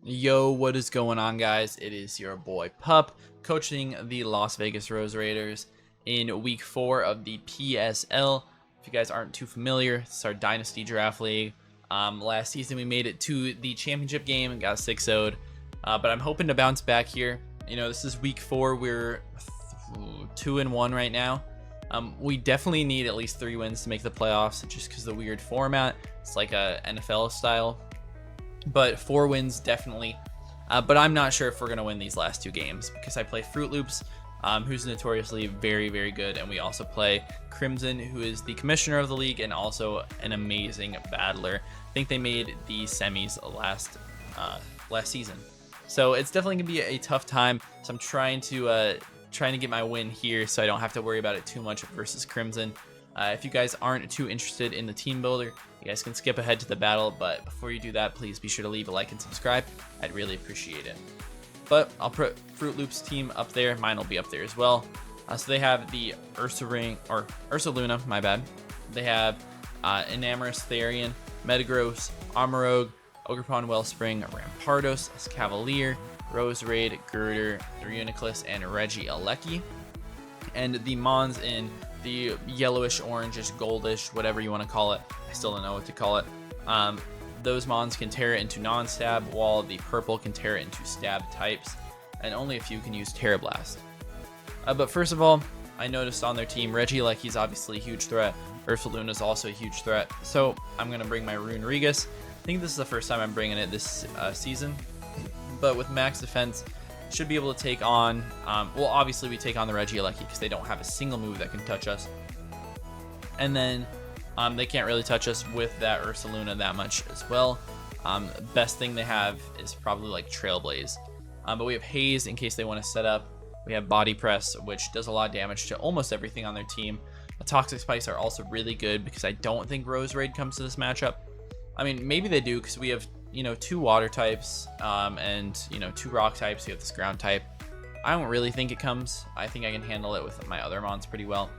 Yo, what is going on, guys? It is your boy Pup coaching the Las Vegas Rose Raiders in week 4 of the PSL. If you guys aren't too familiar, it's our Dynasty Draft League. Last season we made it to the championship game and got 6-0'd, but I'm hoping to bounce back here. You know, this is week 4. We're 2-1 right now. We definitely need at least 3 wins to make the playoffs, just because of the weird format. It's like a NFL style. But 4 wins definitely. But I'm not sure if we're going to win these last 2 games because I play Fruit Loops, who's notoriously very, very good. And we also play Crimson, who is the commissioner of the league and also an amazing battler. I think they made the semis last season. So it's definitely going to be a tough time. So I'm trying to get my win here so I don't have to worry about it too much versus Crimson. If you guys aren't too interested in the team builder, you guys can skip ahead to the battle, but before you do that, please be sure to leave a like and subscribe. I'd really appreciate it. But I'll put Fruit Loops team up there. Mine will be up there as well. So they have the Ursaluna, my bad. They have Enamorous Therian, Metagross, Armorogue, Ogerpon Wellspring, Rampardos, Cavalier, Rose Raid, Girder, Reuniclus, and Regieleki. And the Mons in the yellowish, orangish, goldish, whatever you want to call it. I still don't know what to call it. Those Mons can tear it into non-stab, while the purple can tear it into stab types, and only a few can use Terra Blast. But first of all, I noticed on their team, Regieleki's obviously a huge threat. Ursaluna is also a huge threat, so I'm going to bring my Rune Regus. I think this is the first time I'm bringing it this season, but with max defense, should be able to take on, well, obviously we take on the Regieleki because they don't have a single move that can touch us. And then they can't really touch us with that Ursaluna that much as well. Best thing they have is probably like Trailblaze. But we have Haze in case they want to set up. We have Body Press, which does a lot of damage to almost everything on their team. Toxic Spikes are also really good because I don't think Rose Raid comes to this matchup. I mean, maybe they do because we have, 2 water types and 2 rock types. You have this ground type. I don't really think it comes. I think I can handle it with my other mons pretty well.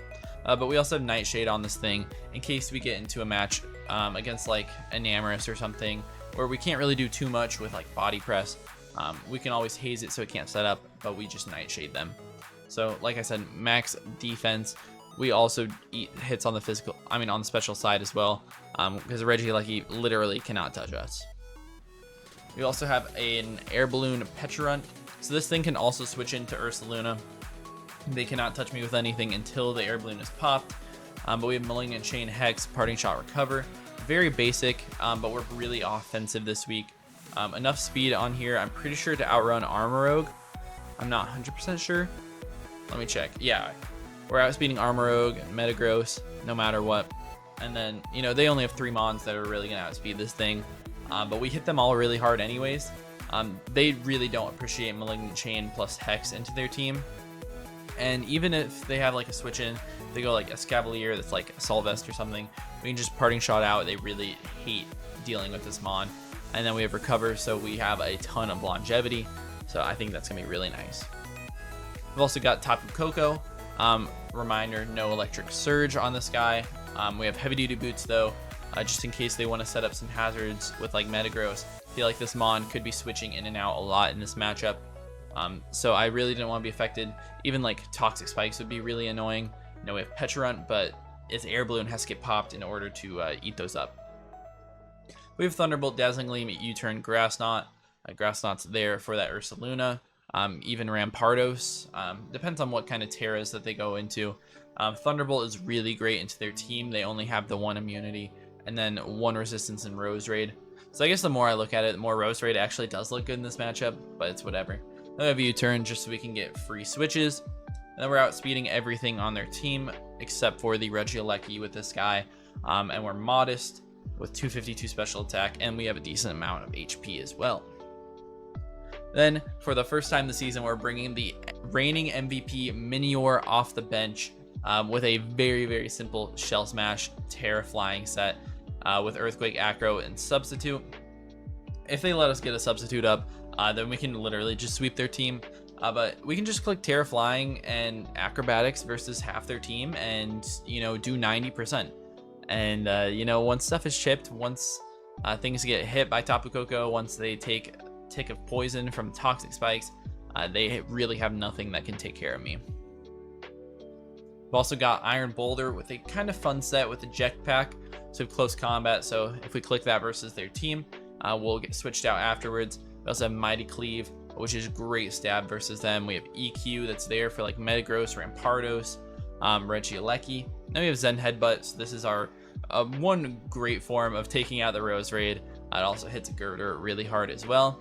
But we also have Nightshade on this thing in case we get into a match against like Enamorous or something where we can't really do too much with like Body Press. We can always haze it so it can't set up, but we just Nightshade them. So like I said, max defense. We also eat hits on the on the special side as well, because Regieleki literally cannot touch us. We also have an Air Balloon Pecharunt, so this thing can also switch into Ursaluna. They cannot touch me with anything until the Air Balloon is popped. But we have Malignant Chain, Hex, Parting Shot, Recover. Very basic, but we're really offensive this week. Enough speed on here, I'm pretty sure, to outrun Armorogue. I'm not 100% sure. Let me check. Yeah, we're outspeeding Armorogue and Metagross no matter what. And then, they only have 3 mons that are really going to outspeed this thing. But we hit them all really hard anyways. They really don't appreciate Malignant Chain plus Hex into their team. And even if they have like a switch in, they go like a Cavalier that's like Assault Vest or something, we can just Parting Shot out. They really hate dealing with this mon. And then we have Recover, so we have a ton of longevity. So I think that's going to be really nice. We've also got Tapu Koko. Reminder, no Electric Surge on this guy. We have Heavy Duty Boots though, just in case they want to set up some hazards with like Metagross. I feel like this mon could be switching in and out a lot in this matchup. So I really didn't want to be affected. Even like Toxic Spikes would be really annoying. We have Pecharunt, but its Air Balloon has to get popped in order to eat those up. We have Thunderbolt, Dazzling Gleam, U-Turn, Grass Knot. Grass Knot's there for that Ursaluna. Even Rampardos. Depends on what kind of Terras that they go into. Thunderbolt is really great into their team. They only have the 1 immunity and then 1 resistance in Rose Raid. So I guess the more I look at it, the more Rose Raid actually does look good in this matchup, but it's whatever. Then we have U-Turn just so we can get free switches. And then we're outspeeding everything on their team except for the Regieleki with this guy. And we're modest with 252 special attack, and we have a decent amount of HP as well. Then, for the first time this season, we're bringing the reigning MVP MINIOR off the bench with a very, very simple Shell Smash Terra Flying set with Earthquake, Acro, and Substitute. If they let us get a Substitute up, then we can literally just sweep their team. But we can just click Terra Flying and Acrobatics versus half their team and, do 90%. And, once stuff is chipped, once things get hit by Tapu Koko, once they take tick of poison from toxic spikes, they really have nothing that can take care of me. We've also got Iron Boulder with a kind of fun set with a jetpack, so close combat. So if we click that versus their team, we'll get switched out afterwards. We also have Mighty Cleave, which is great stab versus them. We have EQ that's there for like Metagross, Rampardos, Regieleki. Then we have Zen Headbutt. So this is our one great form of taking out the Rose Raid. It also hits Girder really hard as well.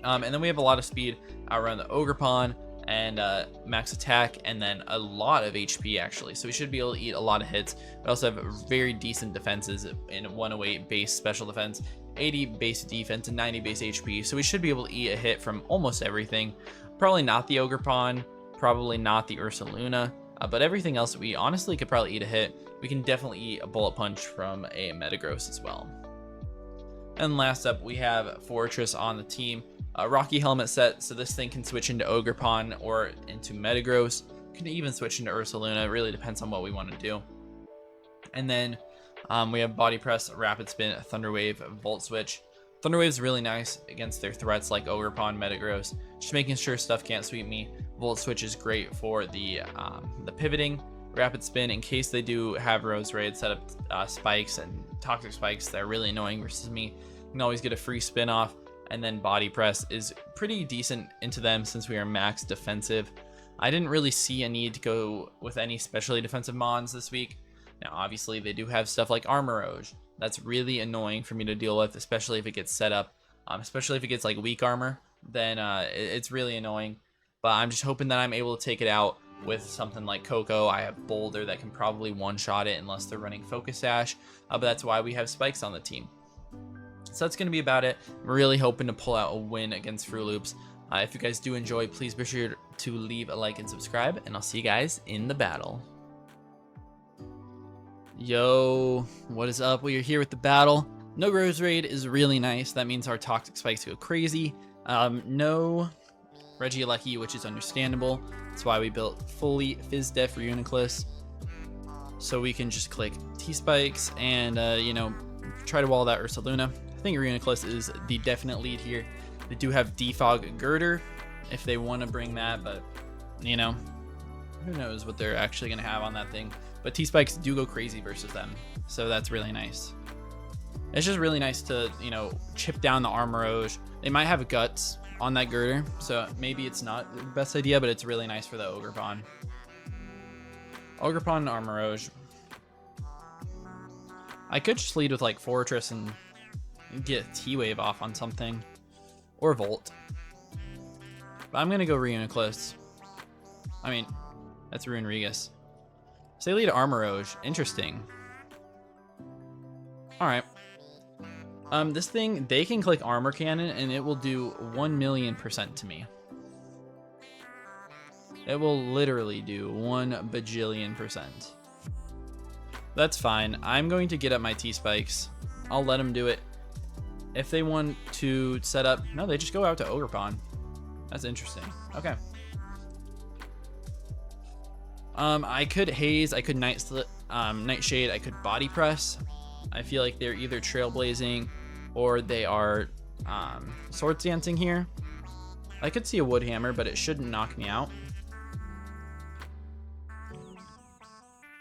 And then we have a lot of speed around the Ogerpon and max attack, and then a lot of HP actually. So we should be able to eat a lot of hits. We also have very decent defenses in 108 base special defense, 80 base defense, and 90 base HP. So we should be able to eat a hit from almost everything. Probably not the Ogerpon, probably not the Ursaluna, but everything else we honestly could probably eat a hit. We can definitely eat a Bullet Punch from a Metagross as well. And last up, we have Fortress on the team. Rocky Helmet set, so this thing can switch into Ogerpon or into Metagross. Can even switch into Ursaluna. It really depends on what we want to do. And then we have Body Press, Rapid Spin, Thunder Wave, Volt Switch. Thunder Wave is really nice against their threats like Ogerpon, Metagross. Just making sure stuff can't sweep me. Volt Switch is great for the pivoting. Rapid Spin, in case they do have Rose Raid set up spikes and toxic spikes that are really annoying versus me, you can always get a free spin off. And then Body Press is pretty decent into them since we are max defensive. I didn't really see a need to go with any specially defensive mons this week. Now obviously they do have stuff like Armorage. That's really annoying for me to deal with, especially if it gets set up, especially if it gets like weak armor, then it's really annoying. But I'm just hoping that I'm able to take it out with something like Coco. I have Boulder that can probably one-shot it unless they're running Focus Sash, but that's why we have Spikes on the team. So that's going to be about it. I'm really hoping to pull out a win against Fruit Loops. If you guys do enjoy, please be sure to leave a like and subscribe, and I'll see you guys in the battle. Yo, what is up? We are here with the battle. No Rose Raid is really nice. That means our toxic spikes go crazy. No Regieleki, which is understandable. That's why we built fully Fizz Def for Uniclus. So we can just click T-Spikes and, you know, try to wall that Ursaluna. I think Uniclus is the definite lead here. They do have Defog Girder if they want to bring that, but, you know, who knows what they're actually going to have on that thing. But T-Spikes do go crazy versus them, so that's really nice. It's just really nice to, you know, chip down the Armorage. They might have Guts on that Girder, so maybe it's not the best idea, but it's really nice for the Ogerpon. Ogerpon and Armorage. I could just lead with like Fortress and get T-Wave off on something, or Volt. But I'm going to go Reuniclus. I mean, that's Rune Regus. So they lead Armorage. Interesting. Alright. This thing, they can click Armor Cannon and it will do 1,000,000% to me. It will literally do 1 bajillion%. That's fine. I'm going to get up my T-Spikes. I'll let them do it. If they want to set up... No, they just go out to Ogerpon. That's interesting. Okay. I could Haze, I could Nightshade, I could Body Press. I feel like they're either Trailblazing or they are Swords Dancing here. I could see a Wood Hammer, but it shouldn't knock me out.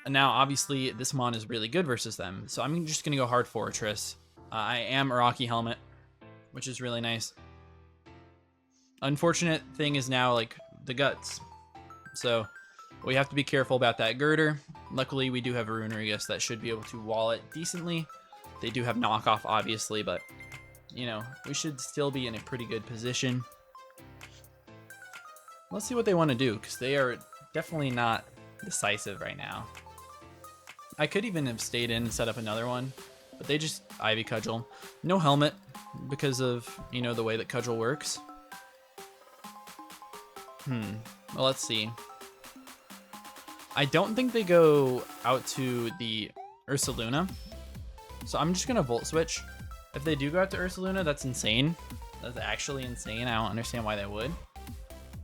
And now, obviously, this Mon is really good versus them, so I'm just going to go hard Fortress. I am Rocky Helmet, which is really nice. Unfortunate thing is now, like, the Guts. So we have to be careful about that Girder. Luckily, we do have a Rune Regus that should be able to wall it decently. They do have knockoff, obviously, but, you know, we should still be in a pretty good position. Let's see what they want to do, because they are definitely not decisive right now. I could even have stayed in and set up another one, but they just Ivy Cudgel. No helmet because of, you know, the way that Cudgel works. Well, let's see. I don't think they go out to the Ursaluna, so I'm just going to Volt Switch. If they do go out to Ursaluna, that's insane. That's actually insane. I don't understand why they would.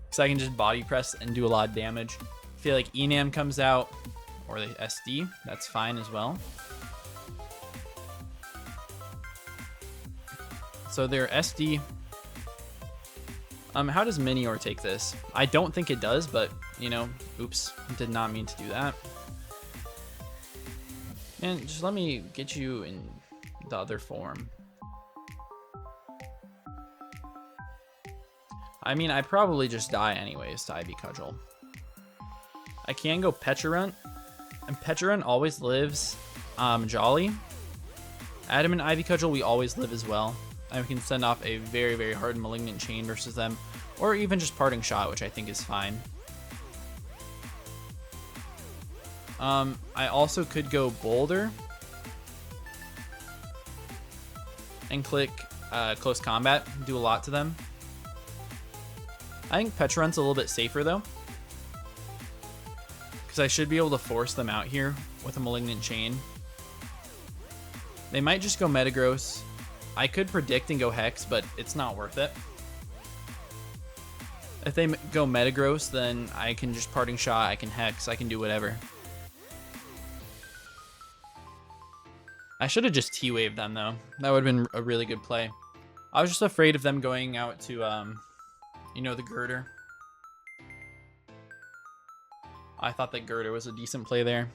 Because I can just Body Press and do a lot of damage. I feel like Enam comes out, or the SD, that's fine as well. So their SD How does MINIOR take this? I don't think it does, but, you know, oops, did not mean to do that. And just let me get you in the other form. I mean, I probably just die anyways to Ivy Cudgel. I can go Pecharunt, and Pecharunt always lives Jolly. Adamant Ivy Cudgel, we always live as well. And we can send off a very, very hard Malignant Chain versus them, or even just Parting Shot, which I think is fine. I also could go Boulder and click Close Combat, do a lot to them. I think Pecharunt's a little bit safer though, because I should be able to force them out here with a Malignant Chain. They might just go Metagross. I could predict and go Hex, but it's not worth it. If they go Metagross, then I can just Parting Shot, I can Hex, I can do whatever. I should have just T-Waved them though. That would have been a really good play. I was just afraid of them going out to, you know, the Girder. I thought that Girder was a decent play there,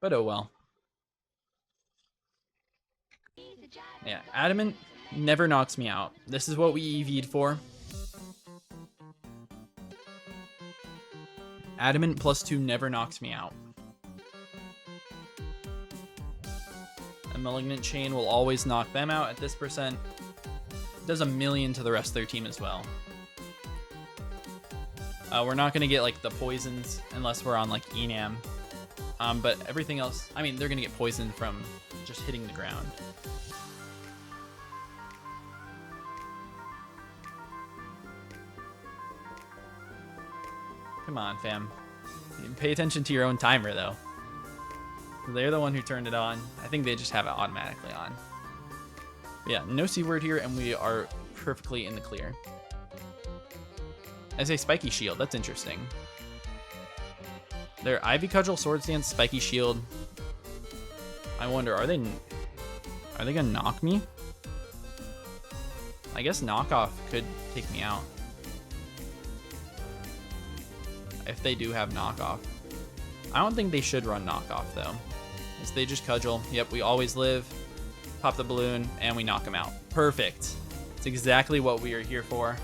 but oh well. Yeah, Adamant never knocks me out. This is what we EV'd for. Adamant +2 never knocks me out. A Malignant Chain will always knock them out at this percent. Does a million to the rest of their team as well. We're not going to get like the poisons unless we're on like Enam. But everything else, I mean, they're going to get poisoned from just hitting the ground. Come on, fam. Pay attention to your own timer, though. They're the one who turned it on. I think they just have it automatically on. But yeah, no C word here, and we are perfectly in the clear. I say Spiky Shield. That's interesting. Their Ivy Cudgel, Swords Dance, Spiky Shield. I wonder, are they gonna knock me? I guess Knockoff could take me out. If they do have Knockoff. I don't think they should run Knockoff though. As they just Cudgel. Yep, we always live. Pop the balloon, and we knock them out. Perfect. It's exactly what we are here for.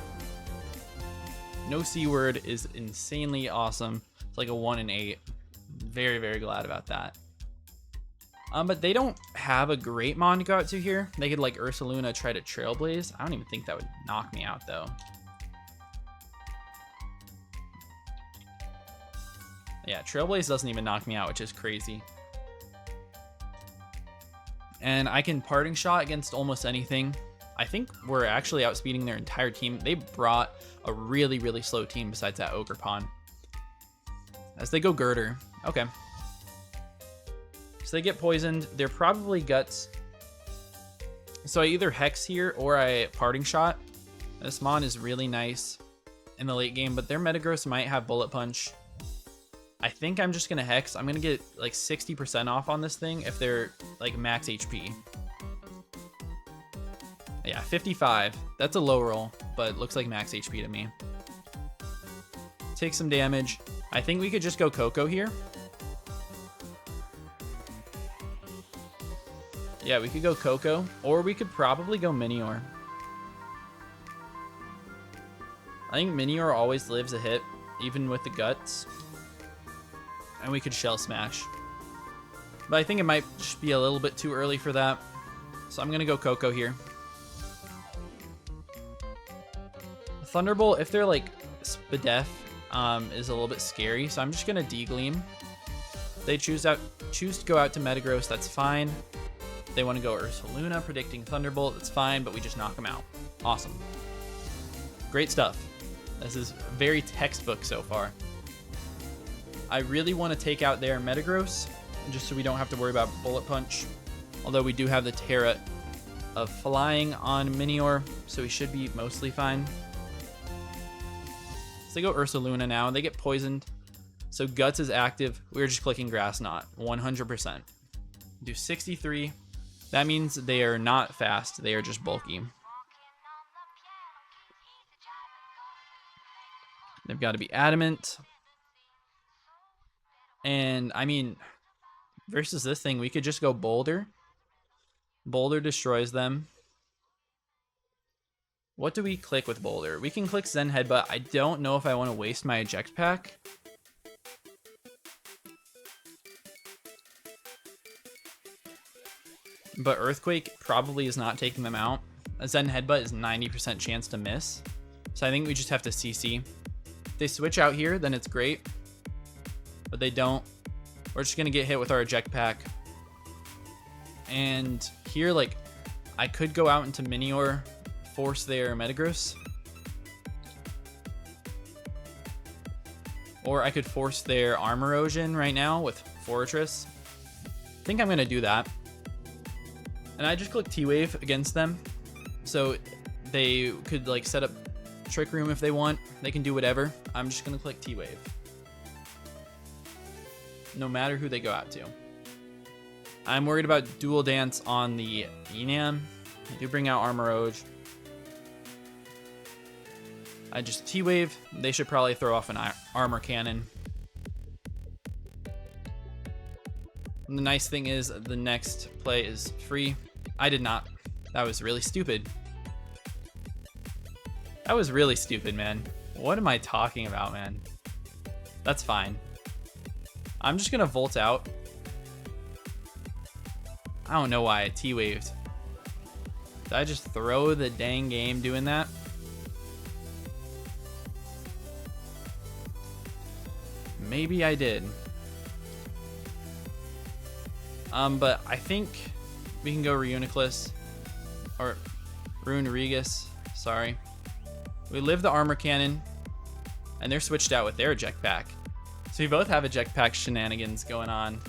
No C word is insanely awesome. It's like a 1 in 8. Very, very glad about that. But they don't have a great mon to go out to here. They could like Ursaluna try to Trailblaze. I don't even think that would knock me out though. Yeah, Trailblaze doesn't even knock me out, which is crazy. And I can Parting Shot against almost anything. I think we're actually outspeeding their entire team. They brought a really, really slow team besides that Ogerpon. As they go Girder. Okay. So they get poisoned. They're probably Guts. So I either Hex here or I Parting Shot. This mon is really nice in the late game, but their Metagross might have Bullet Punch. I think I'm just going to Hex. I'm going to get like 60% off on this thing if they're like max HP. Yeah, 55. That's a low roll, but looks like max HP to me. Take some damage. I think we could just go Coco here. Yeah, we could go Coco, or we could probably go Minior. I think Minior always lives a hit, even with the Guts. And we could Shell Smash. But I think it might just be a little bit too early for that. So I'm going to go Coco here. Thunderbolt, if they're like Spadef, is a little bit scary. So I'm just going to D-Gleam. If they choose to go out to Metagross, that's fine. If they want to go Ursaluna, predicting Thunderbolt, that's fine, but we just knock them out. Awesome. Great stuff. This is very textbook so far. I really want to take out their Metagross, just so we don't have to worry about Bullet Punch. Although we do have the Tera of Flying on Minior, so we should be mostly fine. So they go Ursaluna now, and they get poisoned. So Guts is active. We're just clicking Grass Knot, 100%. Do 63. That means they are not fast. They are just bulky. They've got to be adamant. And I mean, versus this thing, we could just go Boulder. Boulder destroys them. What do we click with Boulder? We can click Zen Headbutt. I don't know if I want to waste my eject pack. But Earthquake probably is not taking them out. A Zen Headbutt is 90% chance to miss. So I think we just have to CC. If they switch out here, then it's great. But they don't. We're just going to get hit with our eject pack. And here, like, I could go out into MINIOR, force their Metagross. Or I could force their Arm Erosion right now with Fortress. I think I'm going to do that. And I just click T-Wave against them. So they could like set up Trick Room if they want. They can do whatever. I'm just going to click T-Wave. No matter who they go out to. I'm worried about Dual Dance on the Enam. I do bring out Armorage. I just T-Wave. They should probably throw off an Armor Cannon. And the nice thing is the next play is free. I did not. That was really stupid. That was really stupid, man. What am I talking about, man? That's fine. I'm just gonna Volt out. I don't know why I T-Waved. Did I just throw the dang game doing that? Maybe I did. But I think we can go Reuniclus. Or Runerigus, sorry. We live the Armor Cannon. And they're switched out with their eject pack. So we both have eject pack shenanigans going on.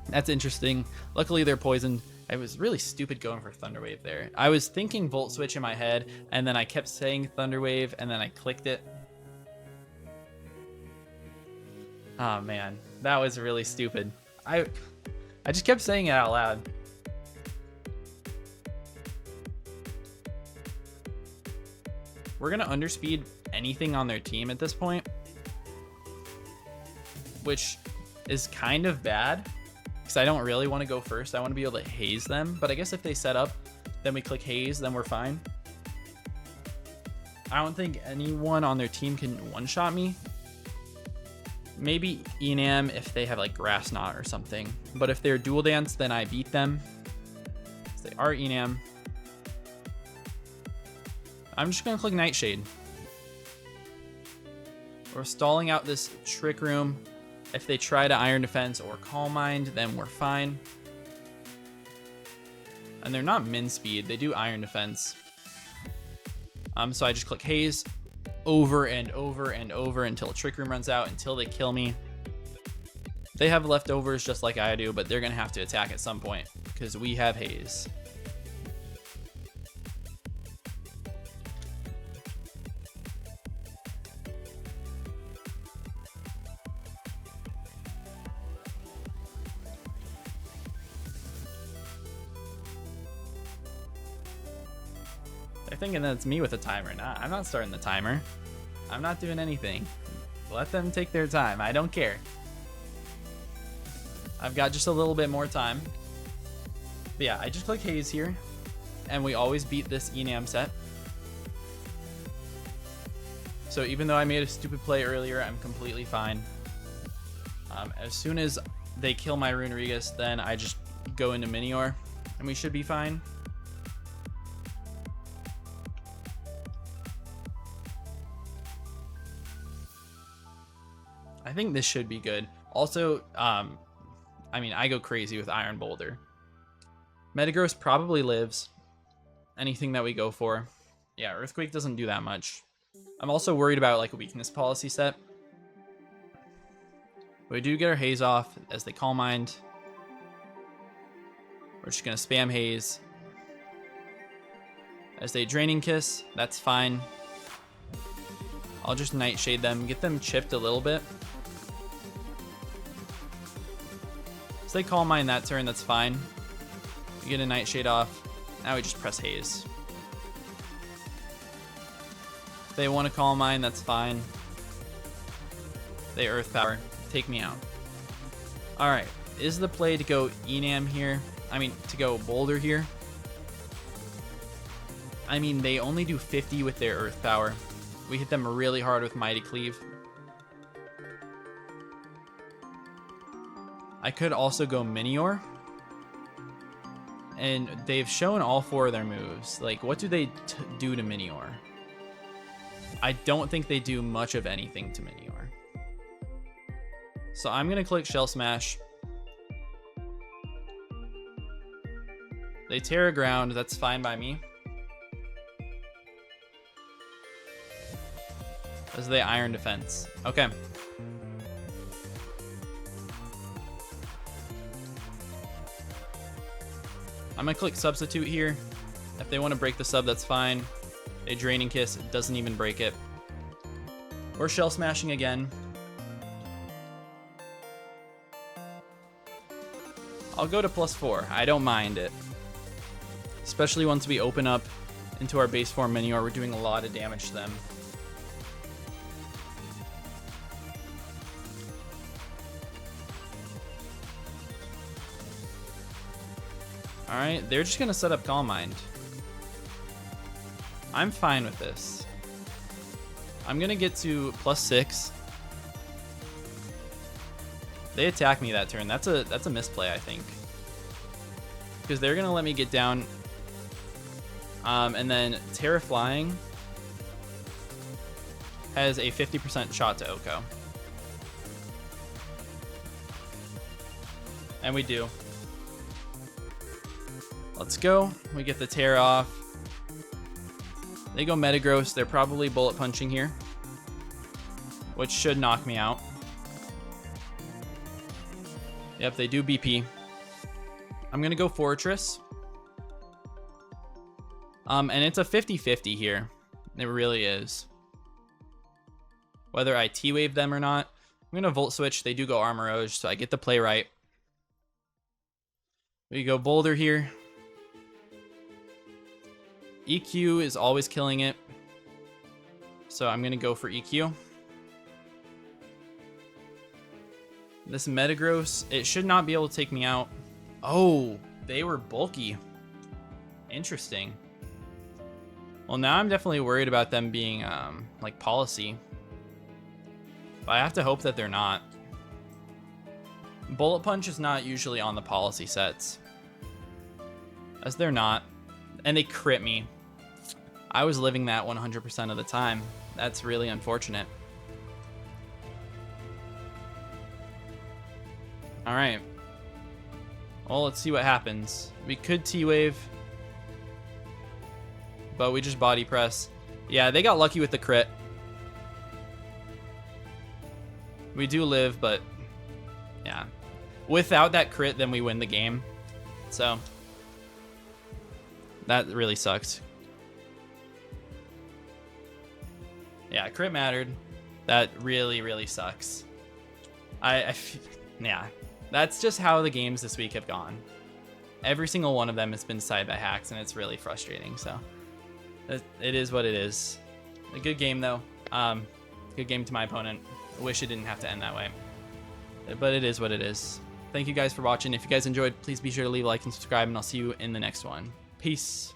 That's interesting. Luckily they're poisoned. I was really stupid going for Thunder Wave there. I was thinking Volt Switch in my head, and then I kept saying Thunder Wave, and then I clicked it. Oh man, that was really stupid. I just kept saying it out loud. We're gonna underspeed anything on their team at this point, which is kind of bad because I don't really want to go first. I want to be able to haze them, but I guess if they set up, then we click haze, then we're fine. I don't think anyone on their team can one-shot me. Maybe Enam if they have like Grass Knot or something, but if they're Dual Dance, then I beat them. If they are Enam, I'm just gonna click Nightshade. We're stalling out this Trick Room. If they try to Iron Defense or Calm Mind, then we're fine. And they're not min speed, they do Iron Defense. So I just click Haze over and over and over until Trick Room runs out, until they kill me. They have leftovers just like I do, but they're gonna have to attack at some point because we have Haze. They're thinking that it's me with the timer. Nah, I'm not starting the timer. I'm not doing anything. Let them take their time. I don't care. I've got just a little bit more time. But yeah, I just click Haze here. And we always beat this Enam set. So even though I made a stupid play earlier, I'm completely fine. As soon as they kill my Runerigus, then I just go into MINIOR. And we should be fine. I think this should be good. Also, I mean, I go crazy with Iron Boulder. Metagross probably lives. Anything that we go for. Yeah, Earthquake doesn't do that much. I'm also worried about like a weakness policy set. But we do get our Haze off as they Calm Mind. We're just gonna spam Haze. As they Draining Kiss, that's fine. I'll just Nightshade them, get them chipped a little bit. So they Calm Mind that turn, that's fine. We get a Nightshade off. Now we just press Haze. If they want to Calm Mind, that's fine. They Earth Power. Take me out. Alright. Is the play to go Enam here? I mean, to go Boulder here? I mean, they only do 50 with their Earth Power. We hit them really hard with Mighty Cleave. I could also go MINIOR. And they've shown all 4 of their moves. Like, what do they do to MINIOR? I don't think they do much of anything to MINIOR. So I'm going to click Shell Smash. They Tera Ground. That's fine by me. As they Iron Defense. Okay. I'm going to click Substitute here. If they want to break the sub, that's fine. A Draining Kiss doesn't even break it. We're Shell Smashing again. I'll go to +4. I don't mind it. Especially once we open up into our base form MINIOR, we're doing a lot of damage to them. Alright, they're just going to set up Calm Mind. I'm fine with this. I'm going to get to +6. They attack me that turn. That's a misplay, I think. Because they're going to let me get down. And then Tera Flying has a 50% shot to Oko. And we do. Let's go. We get the Tera off. They go Metagross. They're probably Bullet Punching here, which should knock me out. Yep, they do BP. I'm going to go Fortress. And it's a 50-50 here. It really is. Whether I T-Wave them or not. I'm going to Volt Switch. They do go Armorage, so I get the play right. We go Boulder here. EQ is always killing it. So I'm going to go for EQ. This Metagross, it should not be able to take me out. Oh, they were bulky. Interesting. Well, now I'm definitely worried about them being like Policy. But I have to hope that they're not. Bullet Punch is not usually on the Policy sets. As they're not. And they crit me. I was living that 100% of the time. That's really unfortunate. Alright. Well, let's see what happens. We could T-Wave. But we just Body Press. Yeah, they got lucky with the crit. We do live, but... yeah. Without that crit, then we win the game. So... that really sucked. Yeah, crit mattered. That really, really sucks. Yeah. That's just how the games this week have gone. Every single one of them has been decided by hacks, and it's really frustrating. So it is what it is. A good game, though. Good game to my opponent. I wish it didn't have to end that way. But it is what it is. Thank you guys for watching. If you guys enjoyed, please be sure to leave a like and subscribe, and I'll see you in the next one. Peace.